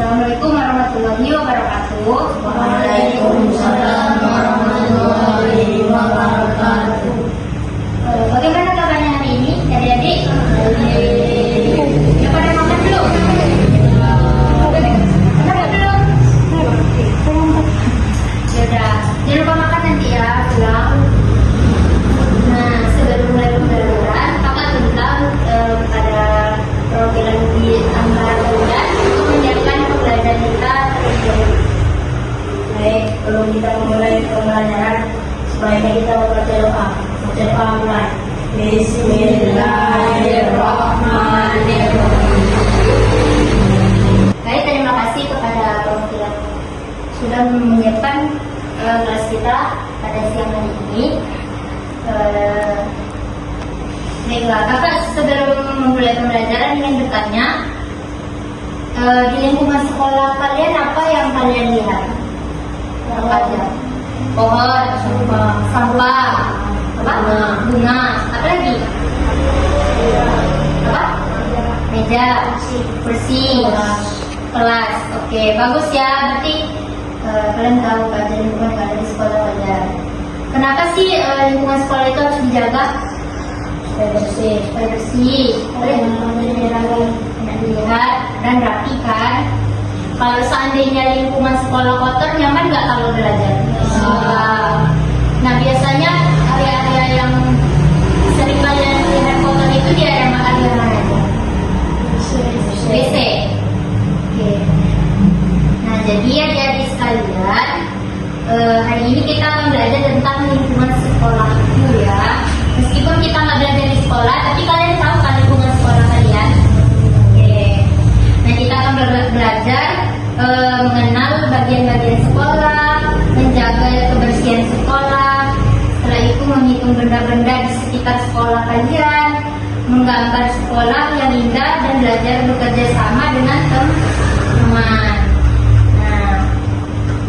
Assalamualaikum warahmatullahi wabarakatuh. Waalaikumsalam warahmatullahi wabarakatuh. Bagaimana kabarnya hari ini, adik-adik? Udah pada makan belum? Makan belum? Yaudah, jangan lupa makan nanti ya, pulang. Nah, sebelum mulai pembelajaran, kakak tentang pada perwakilan di antara kalian untuk menyiapkan pembelajaran kita terlebih dahulu. Baik, sebelum kita memulai pembelajaran, sebaiknya kita membaca doa. Baca doa mulai. Bismillahirrahmanirrahim. Baik, terima kasih kepada perwakilan sudah menyiapkan kelas kita pada siang hari ini. Baiklah, kakak sebelum memulai pembelajaran ingin bertanya, di lingkungan sekolah kalian apa yang kalian lihat? Apa aja? Pohon, sampah, apa? Bunga, apa lagi? Apa? Meja, kursi, kelas. Oke, bagus ya. Berarti kalian tahu kan lingkungan yang ada di sekolah kalian. Kenapa sih lingkungan sekolah itu harus dijaga? Supaya bersih, enak dilihat dan rapi kan. Kalau seandainya lingkungan sekolah kotor, nyaman nggak kalau belajar? Nah, biasanya area-area yang sering kalian lihat kotor itu di area mana aja? WC. Oke. Nah, jadi adik-adik sekalian, hari ini kita akan belajar tentang lingkungan sekolah dulu ya. Meskipun kita nggak belajar di sekolah, tapi kalian tahu kan lingkungan sekolah kalian? Oke. Nah, kita akan belajar mengenal bagian-bagian sekolah, menjaga kebersihan sekolah. Setelah itu menghitung benda-benda di sekitar sekolah kalian, menggambar sekolah yang indah dan belajar bekerja sama dengan teman-teman. Nah,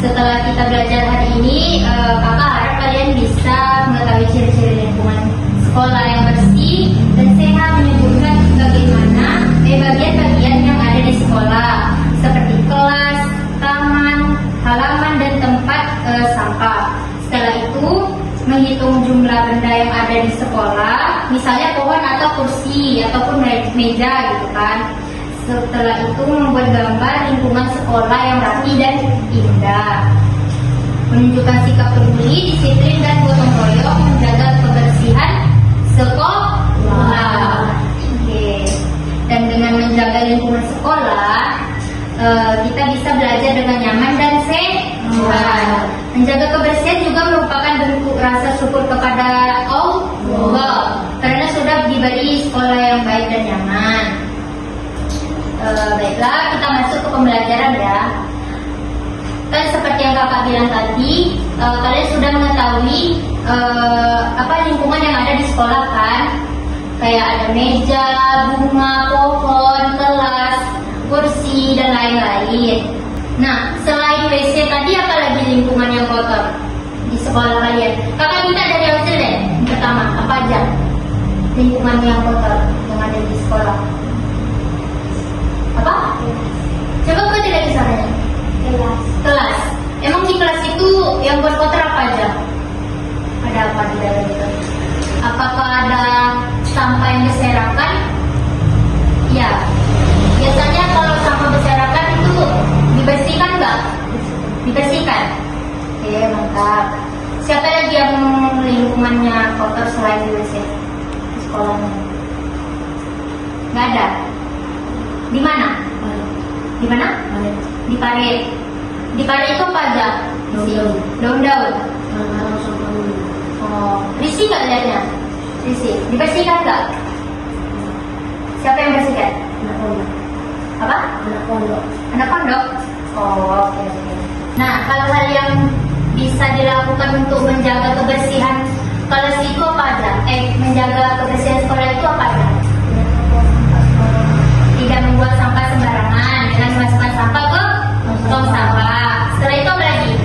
setelah kita belajar hari ini, kakak harap kalian bisa mengetahui ciri-ciri lingkungan sekolah yang bersih dan sehat, menyebutkan bagaimana bagian-bagian yang ada di sekolah seperti kelas, taman, halaman dan tempat sampah. Setelah itu menghitung jumlah benda yang ada di sekolah, misalnya pohon atau kursi ataupun meja gitu kan. Setelah itu membuat gambar lingkungan sekolah yang rapi dan indah. Menunjukkan sikap peduli, disiplin dan gotong royong menjaga kebersihan sekolah. Oke. Dan dengan menjaga lingkungan sekolah, kita bisa belajar dengan nyaman dan sehat. Menjaga kebersihan juga merupakan bentuk rasa syukur kepada Allah karena sudah diberi sekolah yang baik dan nyaman. Baiklah, kita masuk ke pembelajaran ya. Kan seperti yang kakak bilang tadi, kalian sudah mengetahui apa lingkungan yang ada di sekolah kan? Kayak ada meja, bunga, pohon, kelas, kursi dan lain-lain. Nah, selain WC tadi apa lagi lingkungan yang kotor di sekolah kalian? Kakak minta dari Alzel deh. Pertama, apa aja lingkungan yang kotor yang ada di sekolah? Apa? Coba kau tidak bisa nanya. Kelas. Emang di kelas itu yang buat kotor apa aja? Ada apa di dalam itu? Apakah ada sampah yang berserakan? Ya. Biasanya kalau sampah berserakan itu dibersihkan nggak? Dibersihkan. Oke, mantap. Siapa lagi yang lingkungannya kotor selain di WC di sekolahnya? Nggak ada. Di mana? Di mana? Di parit. Di parit itu apa aja? Daun-daun. Oh, risih nggak lihatnya? Risih. Dibersihkan nggak? Siapa yang bersihkan? Apa? Anak pondok. Anak pondok? Oh, oke. Nah, hal-hal yang bisa dilakukan untuk menjaga kebersihan kelas itu apa aja? Menjaga kebersihan sekolah itu apa aja? Tidak membuat sampah sembarangan dengan memasukkan sampah ke tong sampah. Setelah itu apa lagi?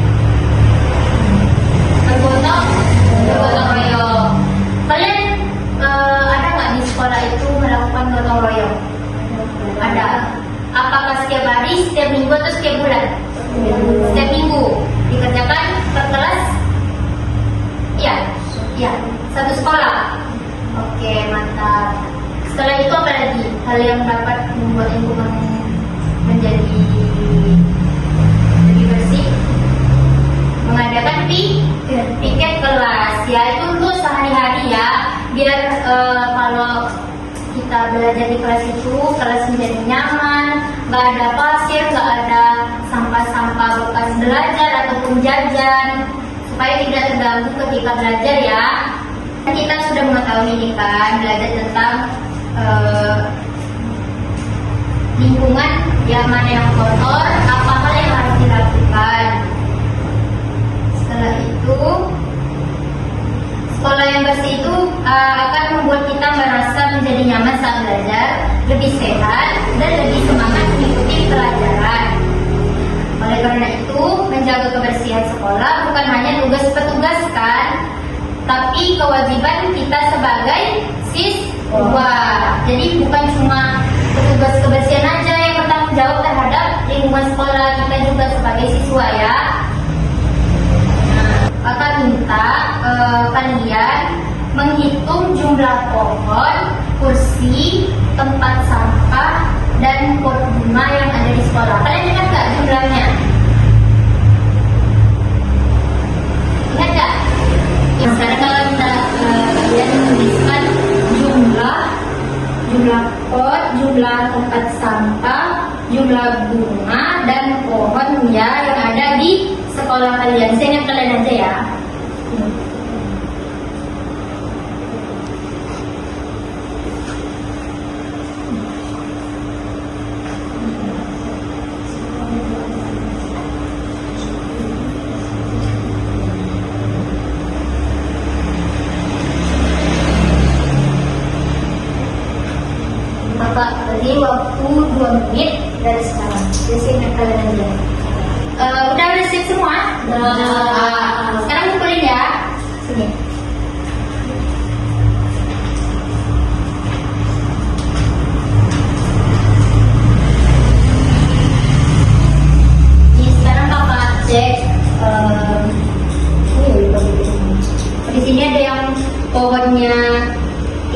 Bergotong royong. Kalian ada nggak di sekolah itu melakukan gotong royong? Ada. Apakah setiap hari hari, setiap minggu atau setiap bulan? Setiap minggu. Dikerjakan per kelas? Iya, iya. Satu sekolah. Oke, mantap. Setelah itu apa lagi? Hal yang dapat membuat lingkungan menjadi lebih bersih? Mengadakan piket kelas, ya itu untuk sehari-hari ya, biar kalau kita belajar di kelas itu, kelas menjadi nyaman, nggak ada pasir, nggak ada sampah-sampah bekas belajar ataupun jajan, supaya tidak terganggu ketika belajar ya. Kita sudah mengetahui ini kan, belajar tentang lingkungan yang mana yang kotor, apa hal yang harus dilakukan. Setelah itu, sekolah yang bersih itu akan membuat kita merasa menjadi nyaman saat belajar, lebih sehat, dan lebih semangat mengikuti pelajaran. Oleh karena itu, menjaga kebersihan sekolah bukan hanya tugas petugas kan, tapi kewajiban kita sebagai siswa. Jadi bukan cuma petugas kebersihan aja yang bertanggung jawab terhadap lingkungan sekolah, kita juga sebagai siswa ya. Kakak minta kalian menghitung jumlah pohon, kursi, tempat sampah, dan pot bunga yang ada di sekolah. Kalian ingat gak jumlahnya? Ingat gak? Ya, sekarang kalau kita kalian menuliskan jumlah pot, jumlah tempat sampah, jumlah bunga, dan pohon ya yang ada di sekolah kalian. Saya ingat kalian aja ya. Bapak beri waktu 2 menit dari sekarang. Jadi saya ingat kalian aja. Udah siap semua? Sekarang kumpulin ya. Sini. Ini sekarang kakak cek. Di sini ada yang pohonnya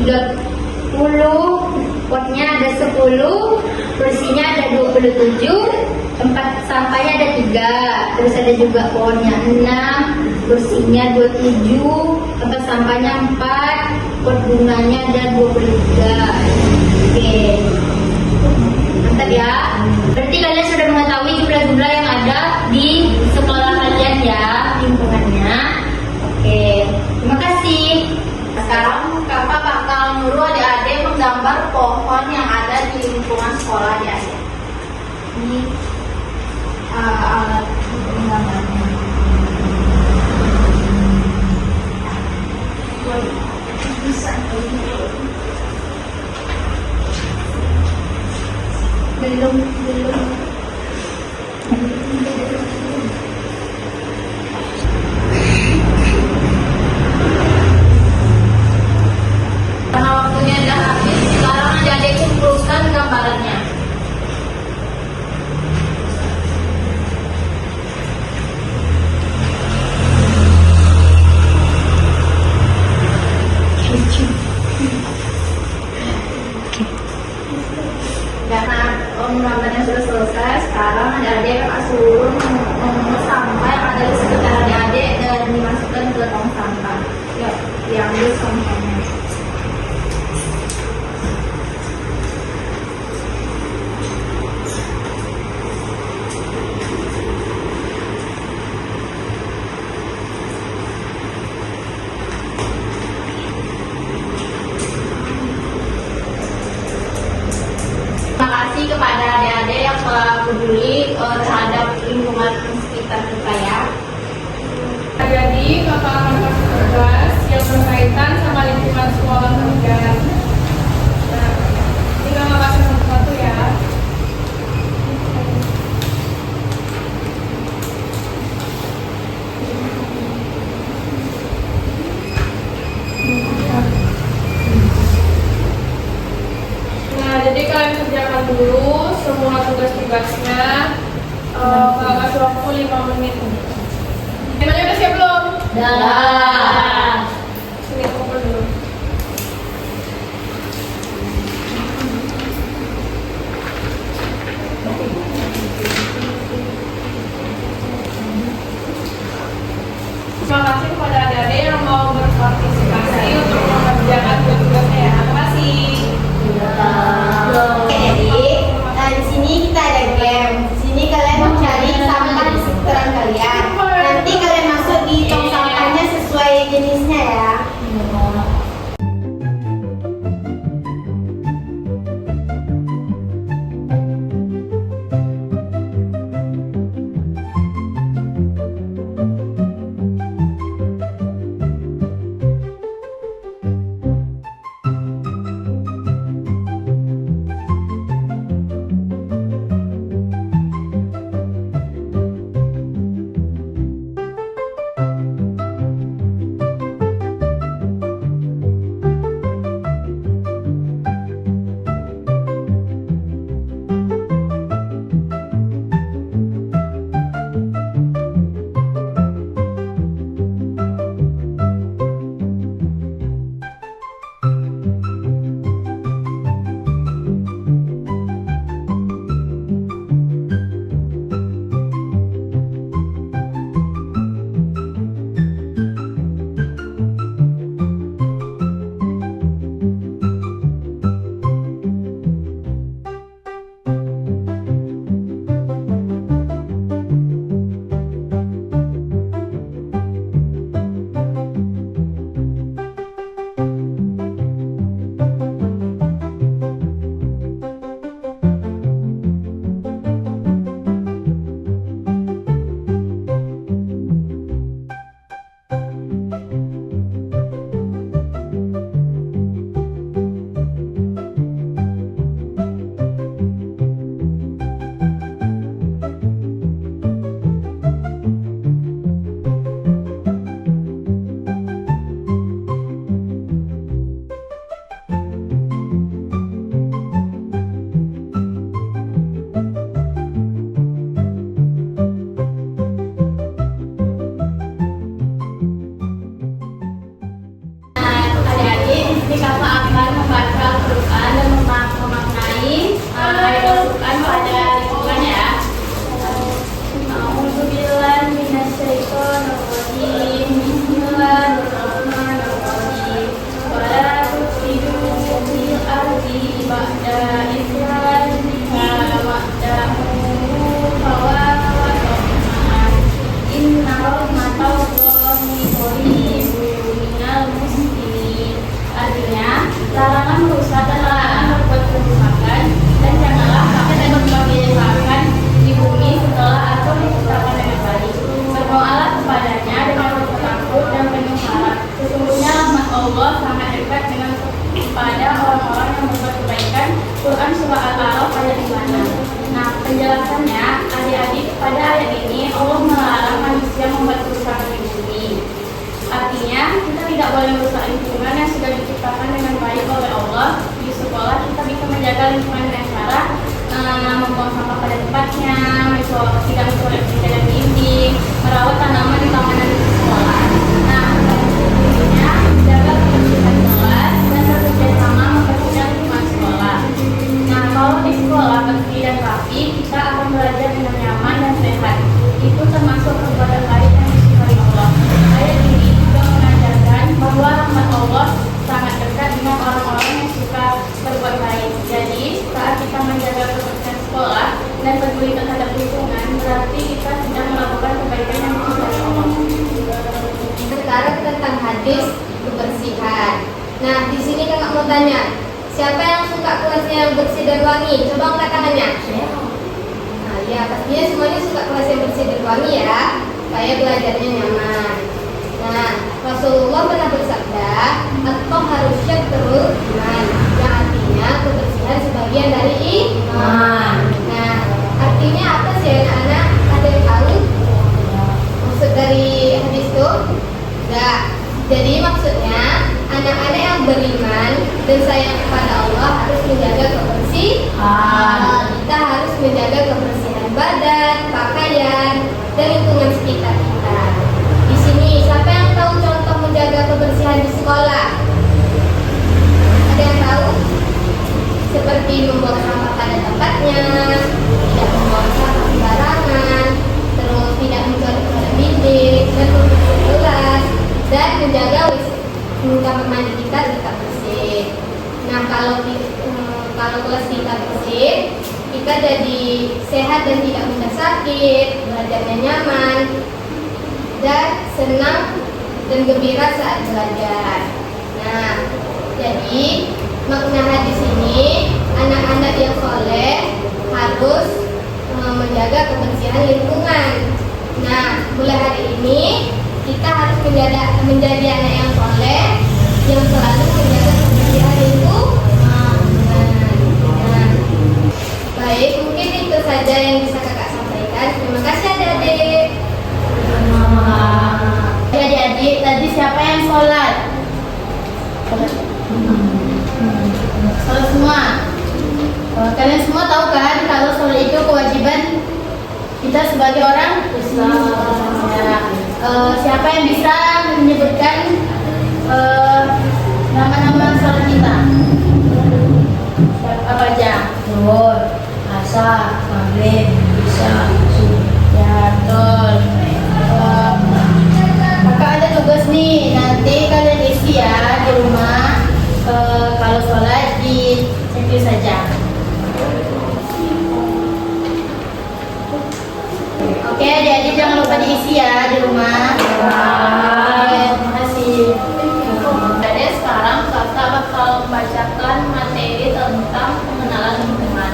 30, potnya ada 10, kursinya ada 27, tempat sampahnya ada 3, terus ada juga pohonnya 6, kursinya 27, tempat sampahnya 4, pot bunganya ada 23. Oke, mantap ya. Berarti kalian sudah mengetahui jumlah-jumlah yang ada di sekolah kalian ya, lingkungannya. Oke, terima kasih. Sekarang kakak bakal nyuruh adik-adik menggambar pohon yang ada di lingkungan sekolah adik-adik. Ini alat menggambarnya. Belum. Karena waktunya udah habis, sekarang adik-adik kumpulkan gambarannya. Karena gambarnya sudah selesai, sekarang adik-adik kakak suruh memungut sampah yang ada di sekitar adik-adik dan dimasukkan ke tong sampah. Yuk, diambil sampahnya. Terima kasih kepada adik-adik yang telah peduli terhadap lingkungan sekitar kita ya. Jadi kakak akan kasih tugas yang berkaitan sama lingkungan sekolah kalian. Nah, ini kakak kasih satu-satu ya. Nah, jadi kalian kerjakan dulu semua tugas tugasnya. Kakak kasih waktu 5 menit. Temanya udah siap belum? Dah. Sini kumpul dulu. Terima kasih kepada adik-adik yang mau berpartisipasi untuk mengerjakan tugasnya ya. Terima kasih. Jadi, di sini kita ada game. Di sini kalian mencari sampah di sekitaran kalian. Nanti kalian masuk di tong sampahnya sesuai jenisnya ya. Larangan merusak dan larangan berbuat kerusakan, dan janganlah sampai berbagai larangan di bumi setelah atau diciptakan dengan baik. Berdoalah kepadanya dengan rasa takut dan penuh harap. Sesungguhnya rahmat Allah sangat dekat dengan kepada orang-orang yang berbuat kebaikan. Quran surah Al-A'raf ayat 5. Nah, penjelasannya, adik-adik, pada ayat ini Allah melarang manusia membuat kerusakan di bumi. Artinya, kita tidak boleh merusak lingkungan yang sudah diciptakan dengan baik oleh Allah. Di sekolah kita bisa menjaga lingkungan dengan cara membuang sampah pada tempatnya, tidak mencoret dan dinding, merawat tanaman di taman di sekolah. Nah, intinya jaga kebersihan kelas dan bekerja sama membersihkan lingkungan sekolah. Nah, kalau di sekolah bersih dan rapi, kita akan belajar dengan nyaman dan sehat. Itu termasuk perbuatan baik yang disukai Allah. Ayat ini juga mengajarkan bahwa rahmat Allah sangat dekat dengan orang-orang yang suka berbuat baik. Jadi, saat kita menjaga kebersihan sekolah dan peduli terhadap lingkungan, berarti kita sedang melakukan kebaikan yang disukai Allah. Sekarang tentang hadis kebersihan. Nah, di sini kakak mau tanya, siapa yang suka kelasnya yang bersih dan wangi? Coba angkat tangannya. Nah, ya pastinya semuanya suka kelas yang bersih dan wangi ya, supaya belajarnya nyaman. Nah, Rasulullah pernah bersabda, "At-thaharu syatrul iman," yang artinya kebersihan sebagian dari iman. Nah, artinya apa sih anak-anak? Ada yang tahu maksud dari hadis itu? Enggak. Jadi maksudnya anak-anak yang beriman dan sayang kepada Allah harus menjaga kebersihan. Kita harus menjaga kebersihan badan, pakaian, dan lingkungan sekitar kita. Di sini, siapa yang tahu contoh menjaga kebersihan di sekolah? Ada yang tahu? Seperti membuang sampah pada tempatnya, tidak membuang sampah sembarangan, terus tidak mencoret pada bilik, dan membersihkan gelas, dan menjaga kamar mandi kita tetap bersih. Nah, kalau kelas kita bersih, kita jadi sehat dan tidak mudah sakit, belajarnya nyaman, dan senang dan gembira saat belajar. Nah, jadi makna hadis ini, anak-anak yang soleh harus menjaga kebersihan lingkungan. Nah, mulai hari ini kita harus menjadi anak yang soleh yang selalu menjaga kebersihan lingkungan. Nah, baik, mungkin itu saja yang bisa kakak sampaikan. Terima kasih adik-adik. Adik-adik, tadi siapa yang sholat? Sholat semua. Kalian semua tahu kan kalau sholat itu kewajiban kita sebagai orang Islam. Ya. Siapa yang bisa menyebutkan nama-nama sholat kita? Apa aja? Zuhur, asar, maghrib, isya, subuh. Ya, betul. Kakak ada tugas nih, nanti kalian isi ya di rumah. Kalau sholat di review saja. Oke, adik-adik jangan lupa diisi ya di rumah. Terima kasih. Jadi sekarang kakak bakal membacakan materi tentang pengenalan lingkungan.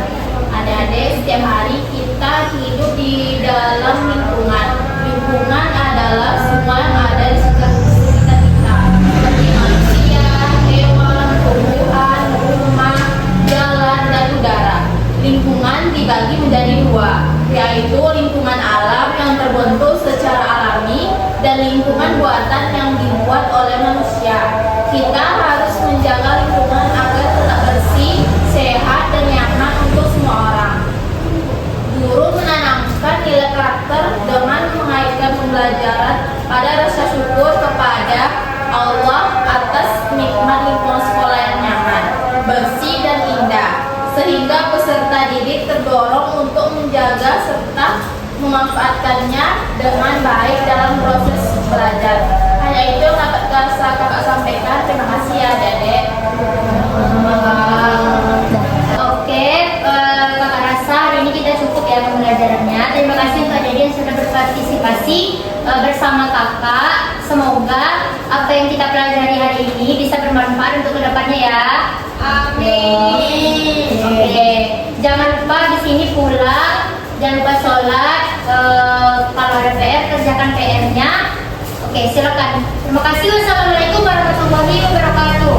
Adik-adik, setiap hari kita hidup di dalam lingkungan. Lingkungan adalah semua yang ada di sekitar kita, seperti manusia, hewan, tumbuhan, rumah, jalan, dan udara. Lingkungan dibagi menjadi dua, yaitu lingkungan alam yang terbentuk secara alami dan lingkungan buatan yang dibuat oleh manusia. Kita harus menjaga lingkungan agar tetap bersih, sehat, dan nyaman untuk semua orang. Guru menanamkan nilai karakter dengan mengaitkan pembelajaran pada rasa syukur kepada Allah atas nikmat lingkungan sekolah yang nyaman, bersih, dan indah, sehingga peserta didik terdorong untuk menjaga serta memanfaatkannya dengan baik dalam proses belajar. Hanya itu yang dapat kakak sampaikan. Terima kasih ya Dedek. Oke, kakak rasa hari ini kita cukup ya pembelajarannya. Terima kasih untuk Dedek yang sudah berpartisipasi bersama kakak. Semoga apa yang kita pelajari hari ini bisa bermanfaat untuk kedepannya ya. Amin. Oke, jangan lupa di sini pulang, jangan lupa sholat. Kalau ada PR kerjakan PR-nya. Oke, silakan. Terima kasih. Wassalamualaikum warahmatullahi wabarakatuh.